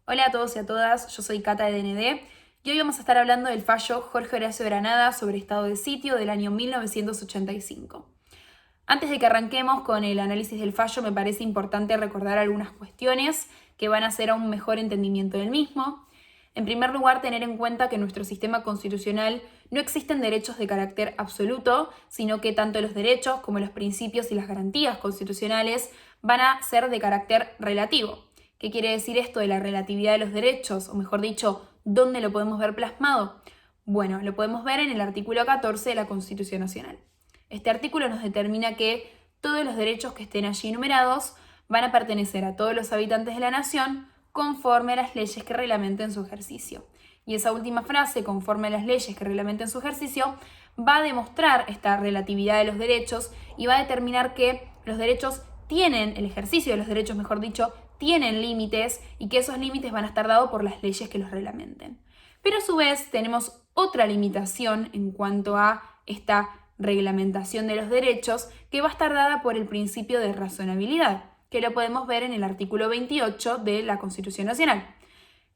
Hola a todos y a todas, yo soy Cata de DND y hoy vamos a estar hablando del fallo Jorge Horacio Granada sobre estado de sitio del año 1985. Antes de que arranquemos con el análisis del fallo, me parece importante recordar algunas cuestiones que van a hacer a un mejor entendimiento del mismo. En primer lugar, tener en cuenta que en nuestro sistema constitucional no existen derechos de carácter absoluto, sino que tanto los derechos como los principios y las garantías constitucionales van a ser de carácter relativo. ¿Qué quiere decir esto de la relatividad de los derechos? O mejor dicho, ¿dónde lo podemos ver plasmado? Bueno, lo podemos ver en el artículo 14 de la Constitución Nacional. Este artículo nos determina que todos los derechos que estén allí enumerados van a pertenecer a todos los habitantes de la nación conforme a las leyes que reglamenten su ejercicio. Y esa última frase, conforme a las leyes que reglamenten su ejercicio, va a demostrar esta relatividad de los derechos y va a determinar que los derechos tienen, el ejercicio de los derechos, mejor dicho, tienen límites y que esos límites van a estar dados por las leyes que los reglamenten. Pero a su vez tenemos otra limitación en cuanto a esta reglamentación de los derechos que va a estar dada por el principio de razonabilidad, que lo podemos ver en el artículo 28 de la Constitución Nacional.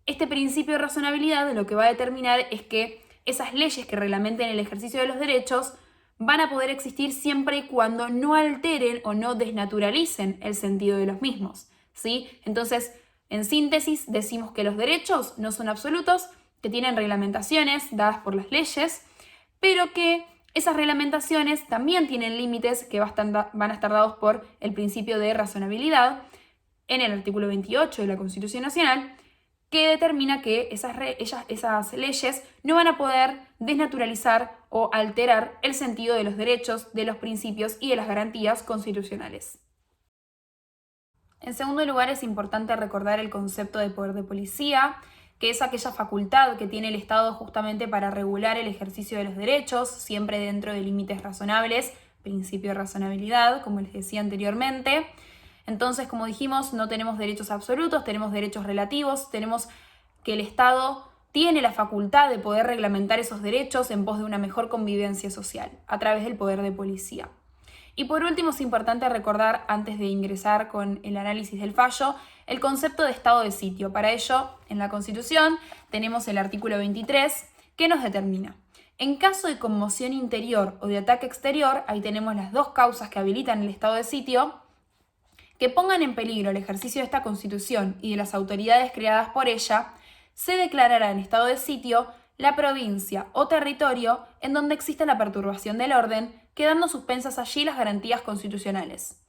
Este principio de razonabilidad lo que va a determinar es que esas leyes que reglamenten el ejercicio de los derechos van a poder existir siempre y cuando no alteren o no desnaturalicen el sentido de los mismos, ¿sí? Entonces, en síntesis, decimos que los derechos no son absolutos, que tienen reglamentaciones dadas por las leyes, pero que esas reglamentaciones también tienen límites que van a estar dados por el principio de razonabilidad en el artículo 28 de la Constitución Nacional, que determina que esas leyes no van a poder desnaturalizar o alterar el sentido de los derechos, de los principios y de las garantías constitucionales. En segundo lugar, es importante recordar el concepto de poder de policía, que es aquella facultad que tiene el Estado justamente para regular el ejercicio de los derechos, siempre dentro de límites razonables, principio de razonabilidad, como les decía anteriormente. Entonces, como dijimos, no tenemos derechos absolutos, tenemos derechos relativos, tenemos que el Estado tiene la facultad de poder reglamentar esos derechos en pos de una mejor convivencia social, a través del poder de policía. Y por último, es importante recordar, antes de ingresar con el análisis del fallo, el concepto de estado de sitio. Para ello, en la Constitución tenemos el artículo 23, que nos determina: en caso de conmoción interior o de ataque exterior, ahí tenemos las dos causas que habilitan el estado de sitio, que pongan en peligro el ejercicio de esta Constitución y de las autoridades creadas por ella, se declarará en estado de sitio la provincia o territorio en donde exista la perturbación del orden, quedando suspensas allí las garantías constitucionales.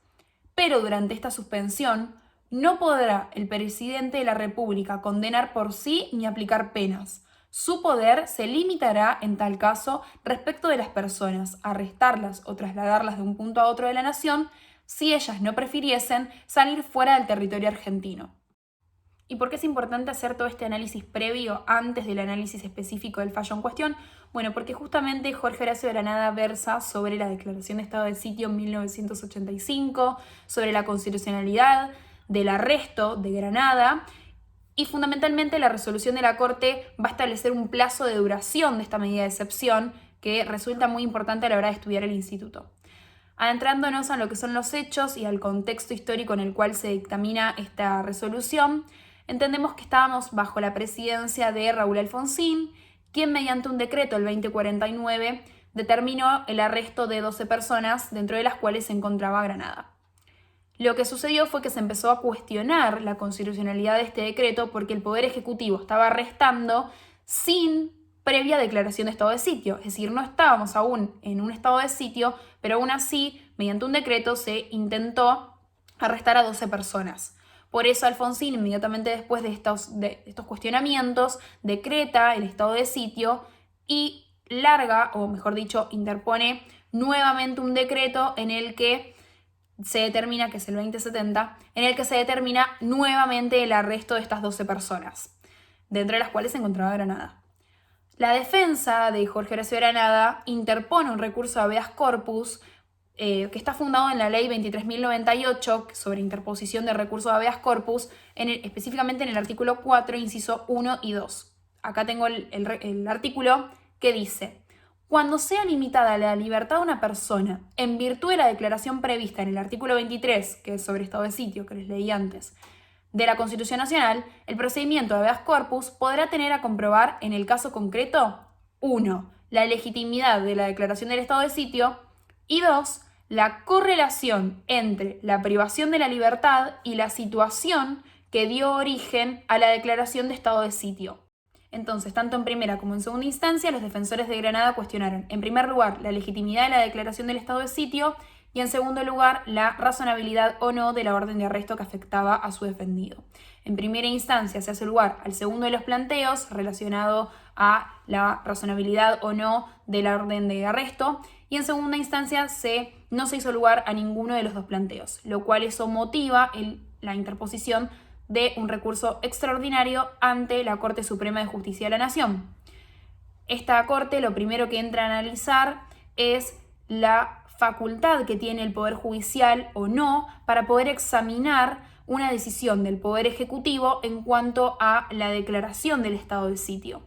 Pero durante esta suspensión no podrá el presidente de la República condenar por sí ni aplicar penas. Su poder se limitará, en tal caso, respecto de las personas, arrestarlas o trasladarlas de un punto a otro de la nación, si ellas no prefiriesen salir fuera del territorio argentino. ¿Y por qué es importante hacer todo este análisis previo antes del análisis específico del fallo en cuestión? Bueno, porque justamente Jorge Horacio Granada versa sobre la declaración de estado de sitio en 1985, sobre la constitucionalidad del arresto de Granada, y fundamentalmente la resolución de la Corte va a establecer un plazo de duración de esta medida de excepción que resulta muy importante a la hora de estudiar el instituto. Adentrándonos a lo que son los hechos y al contexto histórico en el cual se dictamina esta resolución, entendemos que estábamos bajo la presidencia de Raúl Alfonsín, quien mediante un decreto, el 2049, determinó el arresto de 12 personas, dentro de las cuales se encontraba Granada. Lo que sucedió fue que se empezó a cuestionar la constitucionalidad de este decreto porque el Poder Ejecutivo estaba arrestando sin previa declaración de estado de sitio. Es decir, no estábamos aún en un estado de sitio, pero aún así, mediante un decreto, se intentó arrestar a 12 personas. Por eso Alfonsín, inmediatamente después de estos cuestionamientos, decreta el estado de sitio y larga, o mejor dicho, interpone nuevamente un decreto en el que se determina, que es el 2070, en el que se determina nuevamente el arresto de estas 12 personas, dentro de las cuales se encontraba Granada. La defensa de Jorge Horacio Granada interpone un recurso de habeas corpus que está fundado en la ley 23.098 sobre interposición de recurso de habeas corpus, específicamente en el artículo 4, inciso 1 y 2. Acá tengo el artículo que dice: cuando sea limitada la libertad de una persona en virtud de la declaración prevista en el artículo 23, que es sobre estado de sitio, que les leí antes, de la Constitución Nacional, el procedimiento de habeas corpus podrá tener a comprobar en el caso concreto 1. La legitimidad de la declaración del estado de sitio y 2. La correlación entre la privación de la libertad y la situación que dio origen a la declaración de estado de sitio. Entonces, tanto en primera como en segunda instancia, los defensores de Granada cuestionaron, en primer lugar, la legitimidad de la declaración del estado de sitio y, en segundo lugar, la razonabilidad o no de la orden de arresto que afectaba a su defendido. En primera instancia, se hace lugar al segundo de los planteos relacionado a la razonabilidad o no de la orden de arresto y, en segunda instancia, no se hizo lugar a ninguno de los dos planteos, lo cual eso motiva la interposición de un recurso extraordinario ante la Corte Suprema de Justicia de la Nación. Esta Corte lo primero que entra a analizar es la facultad que tiene el Poder Judicial o no para poder examinar una decisión del Poder Ejecutivo en cuanto a la declaración del estado de sitio.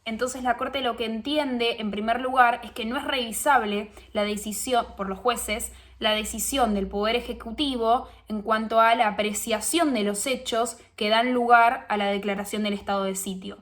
Entonces la Corte lo que entiende, en primer lugar, es que no es revisable la decisión por los jueces, la decisión del Poder Ejecutivo en cuanto a la apreciación de los hechos que dan lugar a la declaración del estado de sitio.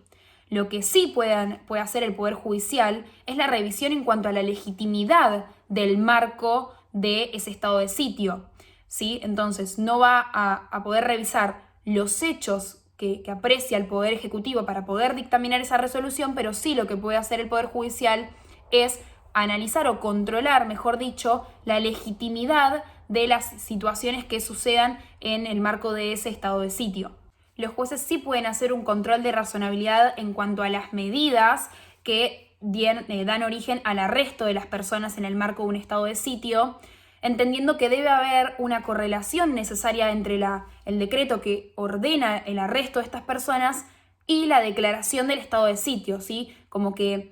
Lo que sí puede hacer el Poder Judicial es la revisión en cuanto a la legitimidad del marco de ese estado de sitio, ¿sí? Entonces no va a poder revisar los hechos que aprecia el Poder Ejecutivo para poder dictaminar esa resolución, pero sí lo que puede hacer el Poder Judicial es analizar o controlar, mejor dicho, la legitimidad de las situaciones que sucedan en el marco de ese estado de sitio. Los jueces sí pueden hacer un control de razonabilidad en cuanto a las medidas que dan origen al arresto de las personas en el marco de un estado de sitio, entendiendo que debe haber una correlación necesaria entre el decreto que ordena el arresto de estas personas y la declaración del estado de sitio, ¿sí? Como que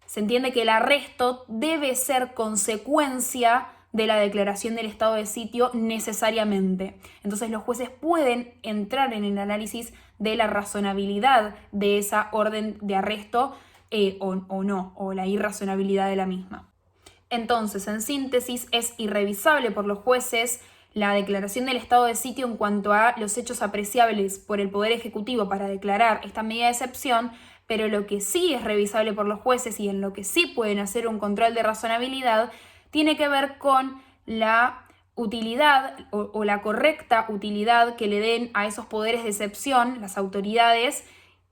se entiende que el arresto debe ser consecuencia de la declaración del estado de sitio necesariamente. Entonces los jueces pueden entrar en el análisis de la razonabilidad de esa orden de arresto o no, o la irrazonabilidad de la misma. Entonces, en síntesis, es irrevisable por los jueces la declaración del estado de sitio en cuanto a los hechos apreciables por el Poder Ejecutivo para declarar esta medida de excepción, pero lo que sí es revisable por los jueces y en lo que sí pueden hacer un control de razonabilidad tiene que ver con la utilidad o la correcta utilidad que le den a esos poderes de excepción, las autoridades,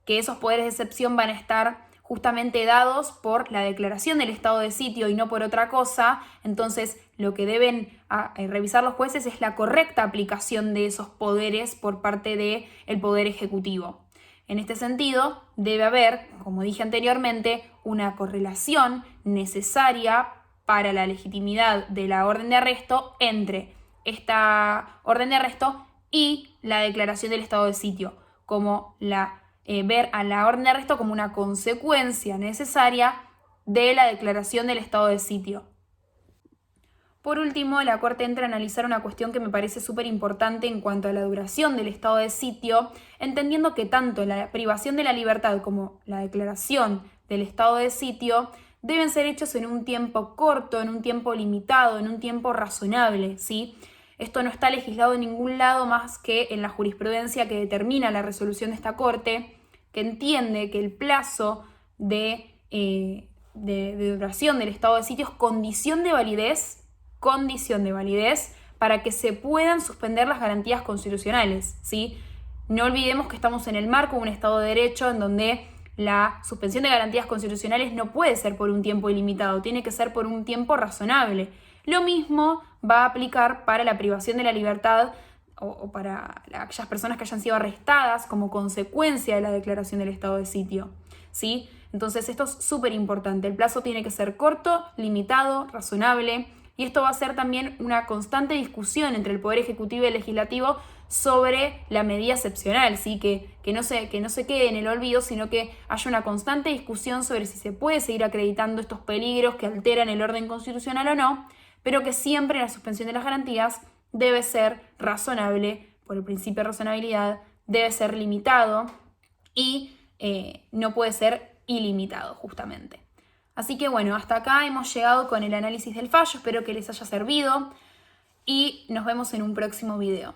que esos poderes de excepción van a estar justamente dados por la declaración del estado de sitio y no por otra cosa. Entonces lo que deben revisar los jueces es la correcta aplicación de esos poderes por parte del Poder Ejecutivo. En este sentido, debe haber, como dije anteriormente, una correlación necesaria para la legitimidad de la orden de arresto entre esta orden de arresto y la declaración del estado de sitio, como ver a la orden de arresto como una consecuencia necesaria de la declaración del estado de sitio. Por último, la Corte entra a analizar una cuestión que me parece súper importante en cuanto a la duración del estado de sitio, entendiendo que tanto la privación de la libertad como la declaración del estado de sitio deben ser hechos en un tiempo corto, en un tiempo limitado, en un tiempo razonable, ¿sí? Esto no está legislado en ningún lado más que en la jurisprudencia que determina la resolución de esta Corte, que entiende que el plazo de duración del estado de sitio es condición de validez para que se puedan suspender las garantías constitucionales, ¿sí? No olvidemos que estamos en el marco de un Estado de Derecho en donde la suspensión de garantías constitucionales no puede ser por un tiempo ilimitado, tiene que ser por un tiempo razonable. Lo mismo va a aplicar para la privación de la libertad o para aquellas personas que hayan sido arrestadas como consecuencia de la declaración del estado de sitio, ¿sí? Entonces esto es súper importante. El plazo tiene que ser corto, limitado, razonable, y esto va a ser también una constante discusión entre el Poder Ejecutivo y el Legislativo sobre la medida excepcional, ¿sí? Que no se quede en el olvido, sino que haya una constante discusión sobre si se puede seguir acreditando estos peligros que alteran el orden constitucional o no, pero que siempre la suspensión de las garantías debe ser razonable, por el principio de razonabilidad, debe ser limitado y no puede ser ilimitado, justamente. Así que bueno, hasta acá hemos llegado con el análisis del fallo, espero que les haya servido y nos vemos en un próximo video.